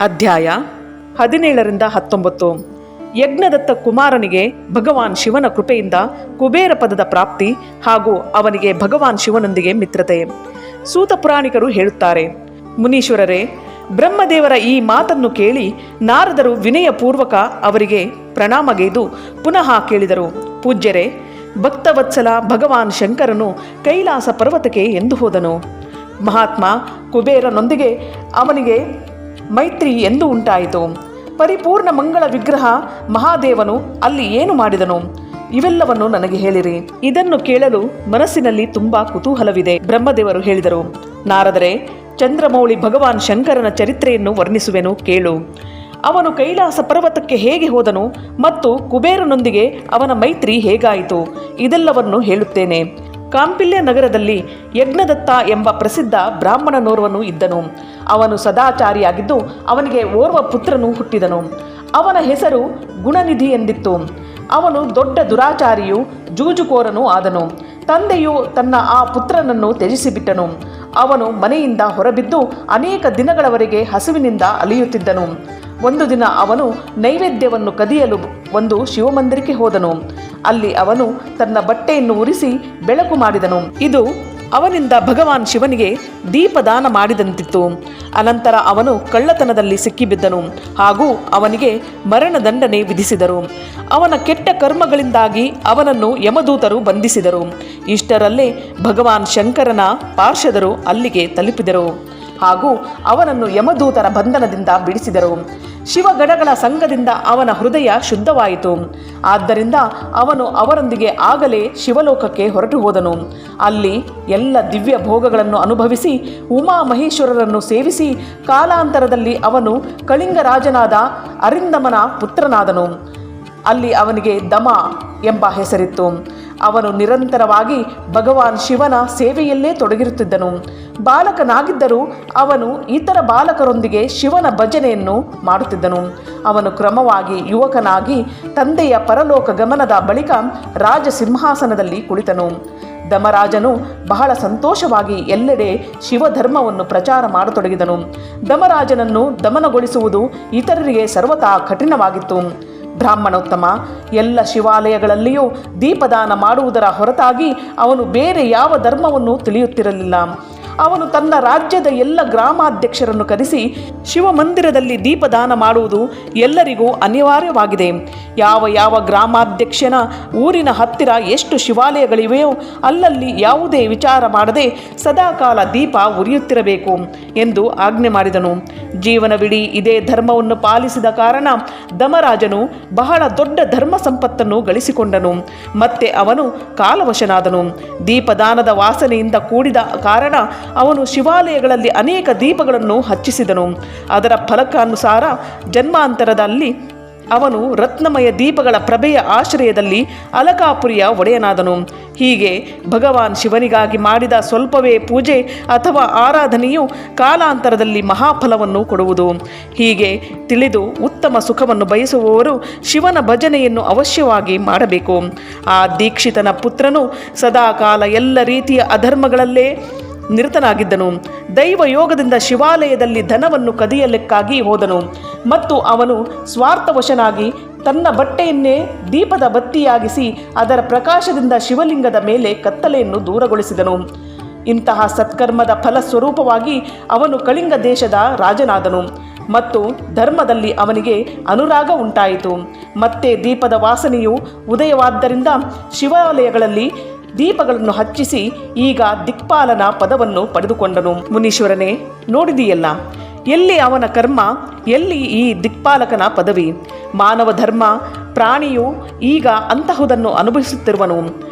ಅಧ್ಯಾಯ 17-19. ಯಜ್ಞದತ್ತ ಕುಮಾರನಿಗೆ ಭಗವಾನ್ ಶಿವನ ಕೃಪೆಯಿಂದ ಕುಬೇರ ಪದದ ಪ್ರಾಪ್ತಿ ಹಾಗೂ ಅವನಿಗೆ ಭಗವಾನ್ ಶಿವನೊಂದಿಗೆ ಮಿತ್ರತೆ. ಸೂತ ಪುರಾಣಿಕರು ಹೇಳುತ್ತಾರೆ, ಮುನೀಶ್ವರರೇ, ಬ್ರಹ್ಮದೇವರ ಈ ಮಾತನ್ನು ಕೇಳಿ ನಾರದರು ವಿನಯಪೂರ್ವಕ ಅವರಿಗೆ ಪ್ರಣಾಮಗೈದು ಪುನಃ ಕೇಳಿದರು. ಪೂಜ್ಯರೇ, ಭಕ್ತವತ್ಸಲ ಭಗವಾನ್ ಶಂಕರನು ಕೈಲಾಸ ಪರ್ವತಕ್ಕೆ ಎಂದು ಹೋದನು. ಮಹಾತ್ಮ ಕುಬೇರನೊಂದಿಗೆ ಅವನಿಗೆ ಮೈತ್ರಿ ಎಂದು ಉಂಟಾಯಿತು. ಪರಿಪೂರ್ಣ ಮಂಗಳ ವಿಗ್ರಹ ಮಹಾದೇವನು ಅಲ್ಲಿ ಏನು ಮಾಡಿದನು? ಇವೆಲ್ಲವನ್ನು ನನಗೆ ಹೇಳಿರಿ. ಇದನ್ನು ಕೇಳಲು ಮನಸ್ಸಿನಲ್ಲಿ ತುಂಬಾ ಕುತೂಹಲವಿದೆ. ಬ್ರಹ್ಮದೇವರು ಹೇಳಿದರು, ನಾರದರೆ, ಚಂದ್ರಮೌಳಿ ಭಗವಾನ್ ಶಂಕರನ ಚರಿತ್ರೆಯನ್ನು ವರ್ಣಿಸುವೆನು, ಕೇಳು. ಅವನು ಕೈಲಾಸ ಪರ್ವತಕ್ಕೆ ಹೇಗೆ ಹೋದನು ಮತ್ತು ಕುಬೇರನೊಂದಿಗೆ ಅವನ ಮೈತ್ರಿ ಹೇಗಾಯಿತು, ಇದೆಲ್ಲವನ್ನು ಹೇಳುತ್ತೇನೆ. ಕಾಂಪಿಲ್ಯ ನಗರದಲ್ಲಿ ಯಜ್ಞದತ್ತ ಎಂಬ ಪ್ರಸಿದ್ಧ ಬ್ರಾಹ್ಮಣನೋರ್ವನು ಇದ್ದನು. ಅವನು ಸದಾಚಾರಿಯಾಗಿದ್ದು ಅವನಿಗೆ ಓರ್ವ ಪುತ್ರನು ಹುಟ್ಟಿದನು. ಅವನ ಹೆಸರು ಗುಣನಿಧಿ ಎಂದಿತ್ತು. ಅವನು ದೊಡ್ಡ ದುರಾಚಾರಿಯೂ ಜೂಜುಕೋರನೂ ಆದನು. ತಂದೆಯು ತನ್ನ ಆ ಪುತ್ರನನ್ನು ತ್ಯಜಿಸಿಬಿಟ್ಟನು. ಅವನು ಮನೆಯಿಂದ ಹೊರಬಿದ್ದು ಅನೇಕ ದಿನಗಳವರೆಗೆ ಹಸುವಿನಿಂದ ಅಲಿಯುತ್ತಿದ್ದನು. ಒಂದು ದಿನ ಅವನು ನೈವೇದ್ಯವನ್ನು ಕದಿಯಲು ಒಂದು ಶಿವಮಂದಿರಕ್ಕೆ ಹೋದನು. ಅಲ್ಲಿ ಅವನು ತನ್ನ ಬಟ್ಟೆಯನ್ನು ಉರಿಸಿ ಬೆಳಕು ಮಾಡಿದನು. ಇದು ಅವನಿಂದ ಭಗವಾನ್ ಶಿವನಿಗೆ ದೀಪದಾನ ಮಾಡಿದಂತಿತ್ತು. ಅನಂತರ ಅವನು ಕಳ್ಳತನದಲ್ಲಿ ಸಿಕ್ಕಿಬಿದ್ದನು ಹಾಗೂ ಅವನಿಗೆ ಮರಣದಂಡನೆ ವಿಧಿಸಿದರು. ಅವನ ಕೆಟ್ಟ ಕರ್ಮಗಳಿಂದಾಗಿ ಅವನನ್ನು ಯಮದೂತರು ಬಂಧಿಸಿದರು. ಇಷ್ಟರಲ್ಲೇ ಭಗವಾನ್ ಶಂಕರನ ಪಾರ್ಷದರು ಅಲ್ಲಿಗೆ ತಲುಪಿದರು ಹಾಗೂ ಅವನನ್ನು ಯಮದೂತರ ಬಂಧನದಿಂದ ಬಿಡಿಸಿದರು. ಶಿವಗಣಗಳ ಸಂಘದಿಂದ ಅವನ ಹೃದಯ ಶುದ್ಧವಾಯಿತು. ಆದ್ದರಿಂದ ಅವನು ಅವರೊಂದಿಗೆ ಆಗಲೇ ಶಿವಲೋಕಕ್ಕೆ ಹೊರಟು ಹೋದನು. ಅಲ್ಲಿ ಎಲ್ಲ ದಿವ್ಯ ಭೋಗಗಳನ್ನು ಅನುಭವಿಸಿ ಉಮಾ ಮಹೇಶ್ವರರನ್ನು ಸೇವಿಸಿ ಕಾಲಾಂತರದಲ್ಲಿ ಅವನು ಕಳಿಂಗರಾಜನಾದ ಅರಿಂದಮನ ಪುತ್ರನಾದನು. ಅಲ್ಲಿ ಅವನಿಗೆ ದಮ ಎಂಬ ಹೆಸರಿತ್ತು. ಅವನು ನಿರಂತರವಾಗಿ ಭಗವಾನ್ ಶಿವನ ಸೇವೆಯಲ್ಲೇ ತೊಡಗಿರುತ್ತಿದ್ದನು. ಬಾಲಕನಾಗಿದ್ದರೂ ಅವನು ಇತರ ಬಾಲಕರೊಂದಿಗೆ ಶಿವನ ಭಜನೆಯನ್ನು ಮಾಡುತ್ತಿದ್ದನು. ಅವನು ಕ್ರಮವಾಗಿ ಯುವಕನಾಗಿ ತಂದೆಯ ಪರಲೋಕ ಗಮನದ ಬಳಿಕ ರಾಜ ಸಿಂಹಾಸನದಲ್ಲಿ ಕುಳಿತನು. ದಮರಾಜನು ಬಹಳ ಸಂತೋಷವಾಗಿ ಎಲ್ಲೆಡೆ ಶಿವಧರ್ಮವನ್ನು ಪ್ರಚಾರ ಮಾಡತೊಡಗಿದನು. ದಮರಾಜನನ್ನು ದಮನಗೊಳಿಸುವುದು ಇತರರಿಗೆ ಸರ್ವತಾ ಕಠಿಣವಾಗಿತ್ತು. ಬ್ರಾಹ್ಮಣೋತ್ತಮ, ಎಲ್ಲ ಶಿವಾಲಯಗಳಲ್ಲಿಯೂ ದೀಪದಾನ ಮಾಡುವುದರ ಹೊರತಾಗಿ ಅವನು ಬೇರೆ ಯಾವ ಧರ್ಮವನ್ನು ತಿಳಿಯುತ್ತಿರಲಿಲ್ಲ. ಅವನು ತನ್ನ ರಾಜ್ಯದ ಎಲ್ಲ ಗ್ರಾಮಾಧ್ಯಕ್ಷರನ್ನು ಕರೆಸಿ ಶಿವಮಂದಿರದಲ್ಲಿ ದೀಪದಾನ ಮಾಡುವುದು ಎಲ್ಲರಿಗೂ ಅನಿವಾರ್ಯವಾಗಿದೆ. ಯಾವ ಯಾವ ಗ್ರಾಮಾಧ್ಯಕ್ಷನ ಊರಿನ ಹತ್ತಿರ ಎಷ್ಟು ಶಿವಾಲಯಗಳಿವೆಯೋ ಅಲ್ಲಲ್ಲಿ ಯಾವುದೇ ವಿಚಾರ ಮಾಡದೆ ಸದಾಕಾಲ ದೀಪ ಉರಿಯುತ್ತಿರಬೇಕು ಎಂದು ಆಜ್ಞೆ ಮಾಡಿದನು. ಜೀವನವಿಡೀ ಇದೇ ಧರ್ಮವನ್ನು ಪಾಲಿಸಿದ ಕಾರಣ ದಮರಾಜನು ಬಹಳ ದೊಡ್ಡ ಧರ್ಮ ಸಂಪತ್ತನ್ನು ಗಳಿಸಿಕೊಂಡನು. ಮತ್ತೆ ಅವನು ಕಾಲವಶನಾದನು. ದೀಪದಾನದ ವಾಸನೆಯಿಂದ ಕೂಡಿದ ಕಾರಣ ಅವನು ಶಿವಾಲಯಗಳಲ್ಲಿ ಅನೇಕ ದೀಪಗಳನ್ನು ಹಚ್ಚಿಸಿದನು. ಅದರ ಫಲಕಾನುಸಾರ ಜನ್ಮಾಂತರದಲ್ಲಿ ಅವನು ರತ್ನಮಯ ದೀಪಗಳ ಪ್ರಭೆಯ ಆಶ್ರಯದಲ್ಲಿ ಅಲಕಾಪುರಿಯ ಒಡೆಯನಾದನು. ಹೀಗೆ ಭಗವಾನ್ ಶಿವನಿಗಾಗಿ ಮಾಡಿದ ಸ್ವಲ್ಪವೇ ಪೂಜೆ ಅಥವಾ ಆರಾಧನೆಯು ಕಾಲಾಂತರದಲ್ಲಿ ಮಹಾಫಲವನ್ನು ಕೊಡುವುದು. ಹೀಗೆ ತಿಳಿದು ಉತ್ತಮ ಸುಖವನ್ನು ಬಯಸುವವರು ಶಿವನ ಭಜನೆಯನ್ನು ಅವಶ್ಯವಾಗಿ ಮಾಡಬೇಕು. ಆ ದೀಕ್ಷಿತನ ಪುತ್ರನು ಸದಾಕಾಲ ಎಲ್ಲ ರೀತಿಯ ಅಧರ್ಮಗಳಲ್ಲೇ ನಿರತನಾಗಿದ್ದನು. ದೈವ ಯೋಗದಿಂದ ಶಿವಾಲಯದಲ್ಲಿ ಧನವನ್ನು ಕದಿಯಲಿಕ್ಕಾಗಿ ಹೋದನು ಮತ್ತು ಅವನು ಸ್ವಾರ್ಥವಶನಾಗಿ ತನ್ನ ಬಟ್ಟೆಯನ್ನೇ ದೀಪದ ಬತ್ತಿಯಾಗಿಸಿ ಅದರ ಪ್ರಕಾಶದಿಂದ ಶಿವಲಿಂಗದ ಮೇಲೆ ಕತ್ತಲೆಯನ್ನು ದೂರಗೊಳಿಸಿದನು. ಇಂತಹ ಸತ್ಕರ್ಮದ ಫಲಸ್ವರೂಪವಾಗಿ ಅವನು ಕಳಿಂಗ ದೇಶದ ರಾಜನಾದನು ಮತ್ತು ಧರ್ಮದಲ್ಲಿ ಅವನಿಗೆ ಅನುರಾಗ ಉಂಟಾಯಿತು. ಮತ್ತೆ ದೀಪದ ವಾಸನೆಯು ಉದಯವಾದ್ದರಿಂದ ಶಿವಾಲಯಗಳಲ್ಲಿ ದೀಪಗಳನ್ನು ಹಚ್ಚಿಸಿ ಈಗ ದಿಕ್ಪಾಲನ ಪದವನ್ನು ಪಡೆದುಕೊಂಡನು. ಮುನೀಶ್ವರನೇ, ನೋಡಿದೆಯಲ್ಲ, ಎಲ್ಲಿ ಅವನ ಕರ್ಮ, ಎಲ್ಲಿ ಈ ದಿಕ್ಪಾಲಕನ ಪದವಿ. ಮಾನವ ಧರ್ಮ ಪ್ರಾಣಿಯು ಈಗ ಅಂತಹುದನ್ನು ಅನುಭವಿಸುತ್ತಿರುವನು.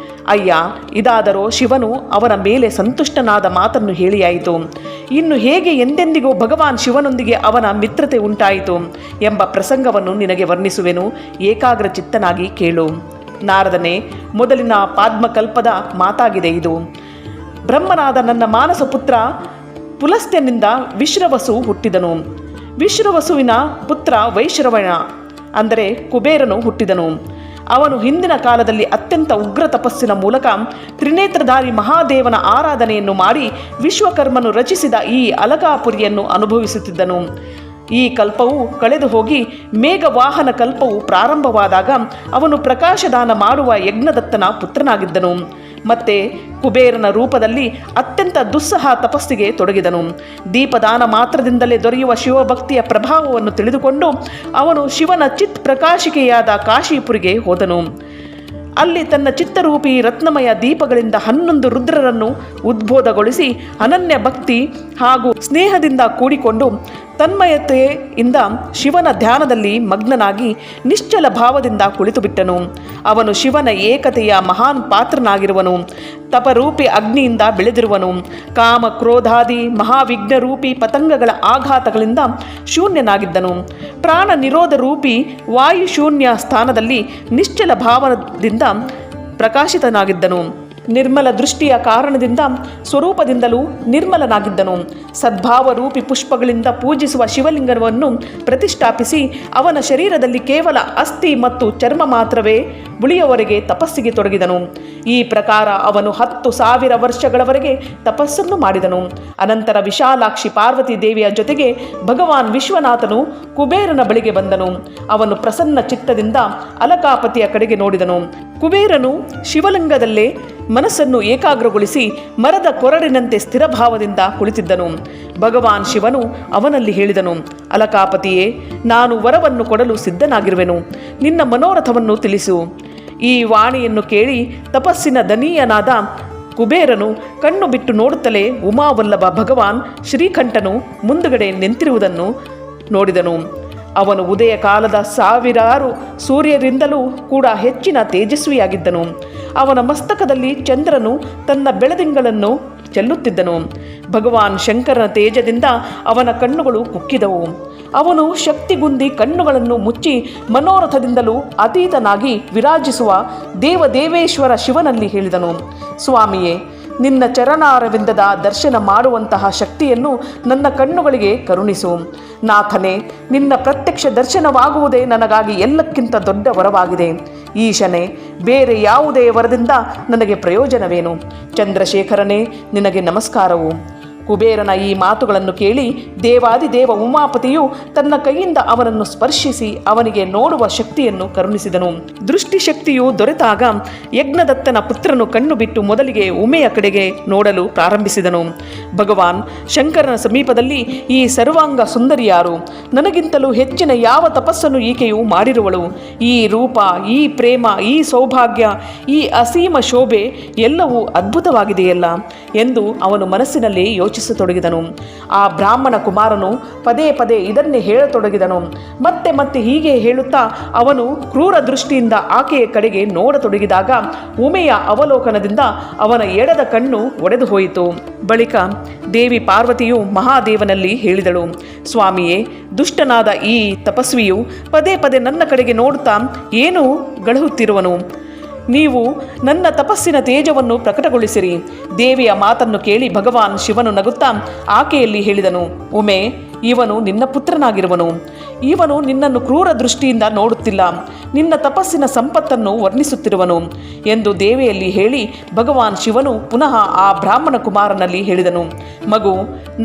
ಅಯ್ಯ, ಇದಾದರೂ ಶಿವನು ಅವನ ಮೇಲೆ ಸಂತುಷ್ಟನಾದ ಮಾತನ್ನು ಹೇಳಿಯಾಯಿತು. ಇನ್ನು ಹೇಗೆ ಎಂದೆಂದಿಗೂ ಭಗವಾನ್ ಶಿವನೊಂದಿಗೆ ಅವನ ಮಿತ್ರತೆ ಉಂಟಾಯಿತು ಎಂಬ ಪ್ರಸಂಗವನ್ನು ನಿನಗೆ ವರ್ಣಿಸುವೆನು. ಏಕಾಗ್ರ ಚಿತ್ತನಾಗಿ ಕೇಳು. ನಾರದನೇ, ಮೊದಲಿನ ಪಾದ್ಮಕಲ್ಪದ ಮಾತಾಗಿದೆ ಇದು. ಬ್ರಹ್ಮನಾದ ನನ್ನ ಮಾನಸ ಪುತ್ರ ಪುಲಸ್ತ್ಯನಿಂದ ವಿಶ್ರವಸು ಹುಟ್ಟಿದನು. ವಿಶ್ರವಸುವಿನ ಪುತ್ರ ವೈಶ್ರವಣ ಅಂದರೆ ಕುಬೇರನು ಹುಟ್ಟಿದನು. ಅವನು ಹಿಂದಿನ ಕಾಲದಲ್ಲಿ ಅತ್ಯಂತ ಉಗ್ರ ತಪಸ್ಸಿನ ಮೂಲಕ ತ್ರಿನೇತ್ರಧಾರಿ ಮಹಾದೇವನ ಆರಾಧನೆಯನ್ನು ಮಾಡಿ ವಿಶ್ವಕರ್ಮನು ರಚಿಸಿದ ಈ ಅಲಕಾಪುರಿಯನ್ನು ಅನುಭವಿಸುತ್ತಿದ್ದನು. ಈ ಕಲ್ಪವು ಕಳೆದು ಹೋಗಿ ಮೇಘವಾಹನ ಕಲ್ಪವು ಪ್ರಾರಂಭವಾದಾಗ ಅವನು ಪ್ರಕಾಶದಾನ ಮಾಡುವ ಯಜ್ಞದತ್ತನ ಪುತ್ರನಾಗಿದ್ದನು. ಮತ್ತೆ ಕುಬೇರನ ರೂಪದಲ್ಲಿ ಅತ್ಯಂತ ದುಸ್ಸಹ ತಪಸ್ಸಿಗೆ ತೊಡಗಿದನು. ದೀಪದಾನ ಮಾತ್ರದಿಂದಲೇ ದೊರೆಯುವ ಶಿವಭಕ್ತಿಯ ಪ್ರಭಾವವನ್ನು ತಿಳಿದುಕೊಂಡು ಅವನು ಶಿವನ ಚಿತ್ ಪ್ರಕಾಶಿಕೆಯಾದ ಕಾಶೀಪುರಿಗೆ ಹೋದನು. ಅಲ್ಲಿ ತನ್ನ ಚಿತ್ತರೂಪಿ ರತ್ನಮಯ ದೀಪಗಳಿಂದ 11 ರುದ್ರರನ್ನು ಉದ್ಬೋಧಗೊಳಿಸಿ ಅನನ್ಯ ಭಕ್ತಿ ಹಾಗೂ ಸ್ನೇಹದಿಂದ ಕೂಡಿಕೊಂಡು ತನ್ಮಯತೆಯಿಂದ ಶಿವನ ಧ್ಯಾನದಲ್ಲಿ ಮಗ್ನನಾಗಿ ನಿಶ್ಚಲ ಭಾವದಿಂದ ಕುಳಿತುಬಿಟ್ಟನು. ಅವನು ಶಿವನ ಏಕತೆಯ ಮಹಾನ್ ಪಾತ್ರನಾಗಿರುವನು. ತಪರೂಪಿ ಅಗ್ನಿಯಿಂದ ಬೆಳೆದಿರುವನು. ಕಾಮ ಕ್ರೋಧಾದಿ ಮಹಾವಿಘ್ನರೂಪಿ ಪತಂಗಗಳ ಆಘಾತಗಳಿಂದ ಶೂನ್ಯನಾಗಿದ್ದನು. ಪ್ರಾಣ ನಿರೋಧ ರೂಪಿ ವಾಯುಶೂನ್ಯ ಸ್ಥಾನದಲ್ಲಿ ನಿಶ್ಚಲ ಭಾವದಿಂದ ಪ್ರಕಾಶಿತನಾಗಿದ್ದನು. ನಿರ್ಮಲ ದೃಷ್ಟಿಯ ಕಾರಣದಿಂದ ಸ್ವರೂಪದಿಂದಲೂ ನಿರ್ಮಲನಾಗಿದ್ದನು. ಸದ್ಭಾವ ರೂಪಿ ಪುಷ್ಪಗಳಿಂದ ಪೂಜಿಸುವ ಶಿವಲಿಂಗವನ್ನು ಪ್ರತಿಷ್ಠಾಪಿಸಿ ಅವನ ಶರೀರದಲ್ಲಿ ಕೇವಲ ಅಸ್ಥಿ ಮತ್ತು ಚರ್ಮ ಮಾತ್ರವೇ ಉಳಿಯುವವರೆಗೆ ತಪಸ್ಸಿಗೆ ತೊಡಗಿದನು. ಈ ಪ್ರಕಾರ ಅವನು 10,000 ವರ್ಷಗಳವರೆಗೆ ತಪಸ್ಸನ್ನು ಮಾಡಿದನು. ಅನಂತರ ವಿಶಾಲಾಕ್ಷಿ ಪಾರ್ವತಿ ದೇವಿಯ ಜೊತೆಗೆ ಭಗವಾನ್ ವಿಶ್ವನಾಥನು ಕುಬೇರನ ಬಳಿಗೆ ಬಂದನು. ಅವನು ಪ್ರಸನ್ನ ಚಿತ್ತದಿಂದ ಅಲಕಾಪತಿಯ ಕಡೆಗೆ ನೋಡಿದನು. ಕುಬೇರನು ಶಿವಲಿಂಗದಲ್ಲೇ ಮನಸ್ಸನ್ನು ಏಕಾಗ್ರಗೊಳಿಸಿ ಮರದ ಕೊರಡಿನಂತೆ ಸ್ಥಿರಭಾವದಿಂದ ಕುಳಿತಿದ್ದನು. ಭಗವಾನ್ ಶಿವನು ಅವನಲ್ಲಿ ಹೇಳಿದನು, ಅಲಕಾಪತಿಯೇ, ನಾನು ವರವನ್ನು ಕೊಡಲು ಸಿದ್ಧನಾಗಿರುವೆನು. ನಿನ್ನ ಮನೋರಥವನ್ನು ತಿಳಿಸು. ಈ ವಾಣಿಯನ್ನು ಕೇಳಿ ತಪಸ್ಸಿನ ದನೀಯನಾದ ಕುಬೇರನು ಕಣ್ಣು ಬಿಟ್ಟು ನೋಡುತ್ತಲೇ ಉಮಾವಲ್ಲಭ ಭಗವಾನ್ ಶ್ರೀಕಂಠನು ಮುಂದುಗಡೆ ನಿಂತಿರುವುದನ್ನು ನೋಡಿದನು. ಅವನು ಉದಯ ಕಾಲದ 1000 ಸೂರ್ಯರಿಂದಲೂ ಕೂಡ ಹೆಚ್ಚಿನ ತೇಜಸ್ವಿಯಾಗಿದ್ದನು. ಅವನ ಮಸ್ತಕದಲ್ಲಿ ಚಂದ್ರನು ತನ್ನ ಬೆಳದಿಂಗಳನ್ನು ಚೆಲ್ಲುತ್ತಿದ್ದನು. ಭಗವಾನ್ ಶಂಕರನ ತೇಜದಿಂದ ಅವನ ಕಣ್ಣುಗಳು ಕುಕ್ಕಿದವು. ಅವನು ಶಕ್ತಿಗುಂದಿ ಕಣ್ಣುಗಳನ್ನು ಮುಚ್ಚಿ ಮನೋರಥದಿಂದಲೂ ಅತೀತನಾಗಿ ವಿರಾಜಿಸುವ ದೇವದೇವೇಶ್ವರ ಶಿವನಲ್ಲಿ ಹೇಳಿದನು, ಸ್ವಾಮಿಯೇ, ನಿನ್ನ ಚರಣಾರವಿಂದದ ದರ್ಶನ ಮಾಡುವಂತಹ ಶಕ್ತಿಯನ್ನು ನನ್ನ ಕಣ್ಣುಗಳಿಗೆ ಕರುಣಿಸು. ನಾಥನೇ, ನಿನ್ನ ಪ್ರತ್ಯಕ್ಷ ದರ್ಶನವಾಗುವುದೇ ನನಗಾಗಿ ಎಲ್ಲಕ್ಕಿಂತ ದೊಡ್ಡ ವರವಾಗಿದೆ. ಈಶನೇ, ಬೇರೆ ಯಾವುದೇ ವರದಿಂದ ನನಗೆ ಪ್ರಯೋಜನವೇನು? ಚಂದ್ರಶೇಖರನೇ, ನಿನಗೆ ನಮಸ್ಕಾರವು. ಕುಬೇರನ ಈ ಮಾತುಗಳನ್ನು ಕೇಳಿ ದೇವಾದಿದೇವ ಉಮಾಪತಿಯು ತನ್ನ ಕೈಯಿಂದ ಅವನನ್ನು ಸ್ಪರ್ಶಿಸಿ ಅವನಿಗೆ ನೋಡುವ ಶಕ್ತಿಯನ್ನು ಕರುಣಿಸಿದನು. ದೃಷ್ಟಿಶಕ್ತಿಯು ದೊರೆತಾಗ ಯಜ್ಞದತ್ತನ ಪುತ್ರನು ಕಣ್ಣು ಬಿಟ್ಟು ಮೊದಲಿಗೆ ಉಮೆಯ ಕಡೆಗೆ ನೋಡಲು ಪ್ರಾರಂಭಿಸಿದನು. ಭಗವಾನ್ ಶಂಕರನ ಸಮೀಪದಲ್ಲಿ ಈ ಸರ್ವಾಂಗ ಸುಂದರಿಯಾರು? ನನಗಿಂತಲೂ ಹೆಚ್ಚಿನ ಯಾವ ತಪಸ್ಸನ್ನು ಈಕೆಯು ಮಾಡಿರುವಳು? ಈ ರೂಪ, ಈ ಪ್ರೇಮ, ಈ ಸೌಭಾಗ್ಯ, ಈ ಅಸೀಮ ಶೋಭೆ ಎಲ್ಲವೂ ಅದ್ಭುತವಾಗಿದೆಯಲ್ಲ ಎಂದು ಅವನು ಮನಸ್ಸಿನಲ್ಲಿ ಯೋಚಿಸತೊಡಗಿದನು. ಆ ಬ್ರಾಹ್ಮಣ ಕುಮಾರನು ಪದೇ ಪದೇ ಇದನ್ನೇ ಹೇಳತೊಡಗಿದನು. ಮತ್ತೆ ಮತ್ತೆ ಹೀಗೆ ಹೇಳುತ್ತಾ ಅವನು ಕ್ರೂರ ದೃಷ್ಟಿಯಿಂದ ಆಕೆಯ ಕಡೆಗೆ ನೋಡತೊಡಗಿದಾಗ ಉಮೆಯ ಅವಲೋಕನದಿಂದ ಅವನ ಎಡದ ಕಣ್ಣು ಒಡೆದು ಹೋಯಿತು. ಬಳಿಕ ದೇವಿ ಪಾರ್ವತಿಯು ಮಹಾದೇವನಲ್ಲಿ ಹೇಳಿದಳು, ಸ್ವಾಮಿಯೇ, ದುಷ್ಟನಾದ ಈ ತಪಸ್ವಿಯು ಪದೇ ಪದೇ ನನ್ನ ಕಡೆಗೆ ನೋಡುತ್ತಾ ಏನು ಗಳಹುತ್ತಿರುವನು? ನೀವು ನನ್ನ ತಪಸ್ಸಿನ ತೇಜವನ್ನು ಪ್ರಕಟಗೊಳಿಸಿರಿ. ದೇವಿಯ ಮಾತನ್ನು ಕೇಳಿ ಭಗವಾನ್ ಶಿವನು ನಗುತ್ತಾ ಆಕೆಯಲ್ಲಿ ಹೇಳಿದನು, ಉಮೆ, ಇವನು ನಿನ್ನ ಪುತ್ರನಾಗಿರುವನು. ಇವನು ನಿನ್ನನ್ನು ಕ್ರೂರ ದೃಷ್ಟಿಯಿಂದ ನೋಡುತ್ತಿಲ್ಲ, ನಿನ್ನ ತಪಸ್ಸಿನ ಸಂಪತ್ತನ್ನು ವರ್ಣಿಸುತ್ತಿರುವನು ಎಂದು ದೇವಿಯಲ್ಲಿ ಹೇಳಿ ಭಗವಾನ್ ಶಿವನು ಪುನಃ ಆ ಬ್ರಾಹ್ಮಣ ಕುಮಾರನಲ್ಲಿ ಹೇಳಿದನು, ಮಗು,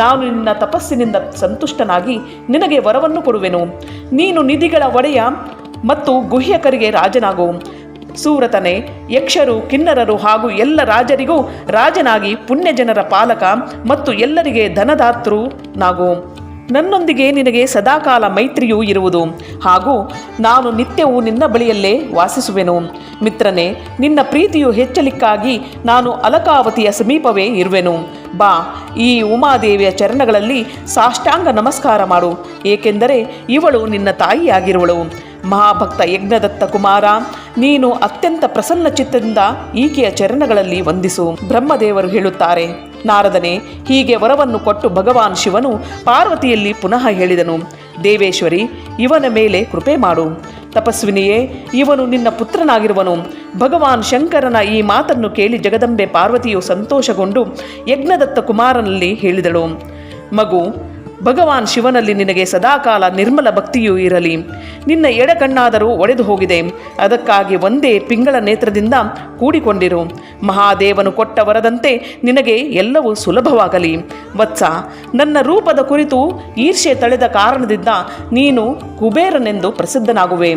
ನಾನು ನಿನ್ನ ತಪಸ್ಸಿನಿಂದ ಸಂತುಷ್ಟನಾಗಿ ನಿನಗೆ ವರವನ್ನು ಕೊಡುವೆನು. ನೀನು ನಿಧಿಗಳ ಒಡೆಯ ಮತ್ತು ಗುಹ್ಯಕರಿಗೆ ರಾಜನಾಗು. ಸೂರತನೆ, ಯಕ್ಷರು, ಕಿನ್ನರರು ಹಾಗೂ ಎಲ್ಲ ರಾಜರಿಗೂ ರಾಜನಾಗಿ ಪುಣ್ಯಜನರ ಪಾಲಕ ಮತ್ತು ಎಲ್ಲರಿಗೆ ಧನದಾತೃ ನಾಗು. ನನ್ನೊಂದಿಗೆ ನಿನಗೆ ಸದಾಕಾಲ ಮೈತ್ರಿಯೂ ಇರುವುದು ಹಾಗೂ ನಾನು ನಿತ್ಯವೂ ನಿನ್ನ ಬಳಿಯಲ್ಲೇ ವಾಸಿಸುವೆನು. ಮಿತ್ರನೇ, ನಿನ್ನ ಪ್ರೀತಿಯು ಹೆಚ್ಚಲಿಕ್ಕಾಗಿ ನಾನು ಅಲಕಾವತಿಯ ಸಮೀಪವೇ ಇರುವೆನು. ಬಾ, ಈ ಉಮಾದೇವಿಯ ಚರಣಗಳಲ್ಲಿ ಸಾಷ್ಟಾಂಗ ನಮಸ್ಕಾರ ಮಾಡು, ಏಕೆಂದರೆ ಇವಳು ನಿನ್ನ ತಾಯಿಯಾಗಿರುವಳು. ಮಹಾಭಕ್ತ ಯಜ್ಞದತ್ತ ಕುಮಾರ, ನೀನು ಅತ್ಯಂತ ಪ್ರಸನ್ನ ಚಿತ್ತದಿಂದ ಈಕೆಯ ಚರಣಗಳಲ್ಲಿ ವಂದಿಸು. ಬ್ರಹ್ಮದೇವರು ಹೇಳುತ್ತಾರೆ, ನಾರದನೇ, ಹೀಗೆ ವರವನ್ನು ಕೊಟ್ಟು ಭಗವಾನ್ ಶಿವನು ಪಾರ್ವತಿಯಲ್ಲಿ ಪುನಃ ಹೇಳಿದನು, ದೇವೇಶ್ವರಿ, ಇವನ ಮೇಲೆ ಕೃಪೆ ಮಾಡು. ತಪಸ್ವಿನಿಯೇ, ಇವನು ನಿನ್ನ ಪುತ್ರನಾಗಿರುವನು. ಭಗವಾನ್ ಶಂಕರನ ಈ ಮಾತನ್ನು ಕೇಳಿ ಜಗದಂಬೆ ಪಾರ್ವತಿಯು ಸಂತೋಷಗೊಂಡು ಯಜ್ಞದತ್ತ ಕುಮಾರನಲ್ಲಿ ಹೇಳಿದಳು, ಮಗು, ಭಗವಾನ್ ಶಿವನಲ್ಲಿ ನಿನಗೆ ಸದಾಕಾಲ ನಿರ್ಮಲ ಭಕ್ತಿಯೂ ಇರಲಿ. ನಿನ್ನ ಎಡಕಣ್ಣಾದರೂ ಒಡೆದು ಹೋಗಿದೆ, ಅದಕ್ಕಾಗಿ ಒಂದೇ ಪಿಂಗಳ ನೇತ್ರದಿಂದ ಕೂಡಿಕೊಂಡಿರು. ಮಹಾದೇವನು ಕೊಟ್ಟ ವರದಂತೆ ನಿನಗೆ ಎಲ್ಲವೂ ಸುಲಭವಾಗಲಿ. ವತ್ಸ, ನನ್ನ ರೂಪದ ಕುರಿತು ಈರ್ಷೆ ತಳೆದ ಕಾರಣದಿಂದ ನೀನು ಕುಬೇರನೆಂದು ಪ್ರಸಿದ್ಧನಾಗುವೆ.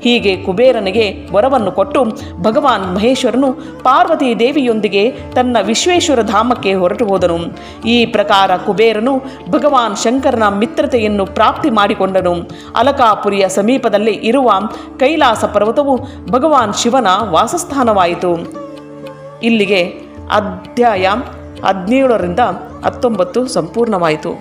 ಹೀಗೆ ಕುಬೇರನಿಗೆ ವರವನ್ನು ಕೊಟ್ಟು ಭಗವಾನ್ ಮಹೇಶ್ವರನು ಪಾರ್ವತೀ ದೇವಿಯೊಂದಿಗೆ ತನ್ನ ವಿಶ್ವೇಶ್ವರ ಧಾಮಕ್ಕೆ ಹೊರಟು ಹೋದನು. ಈ ಪ್ರಕಾರ ಕುಬೇರನು ಭಗವಾನ್ ಶಂಕರನ ಮಿತ್ರತೆಯನ್ನು ಪ್ರಾಪ್ತಿ ಮಾಡಿಕೊಂಡನು. ಅಲಕಾಪುರಿಯ ಸಮೀಪದಲ್ಲಿ ಇರುವ ಕೈಲಾಸ ಪರ್ವತವು ಭಗವಾನ್ ಶಿವನ ವಾಸಸ್ಥಾನವಾಯಿತು. ಇಲ್ಲಿಗೆ ಅಧ್ಯಾಯ 17 ರಿಂದ 19 ಸಂಪೂರ್ಣವಾಯಿತು.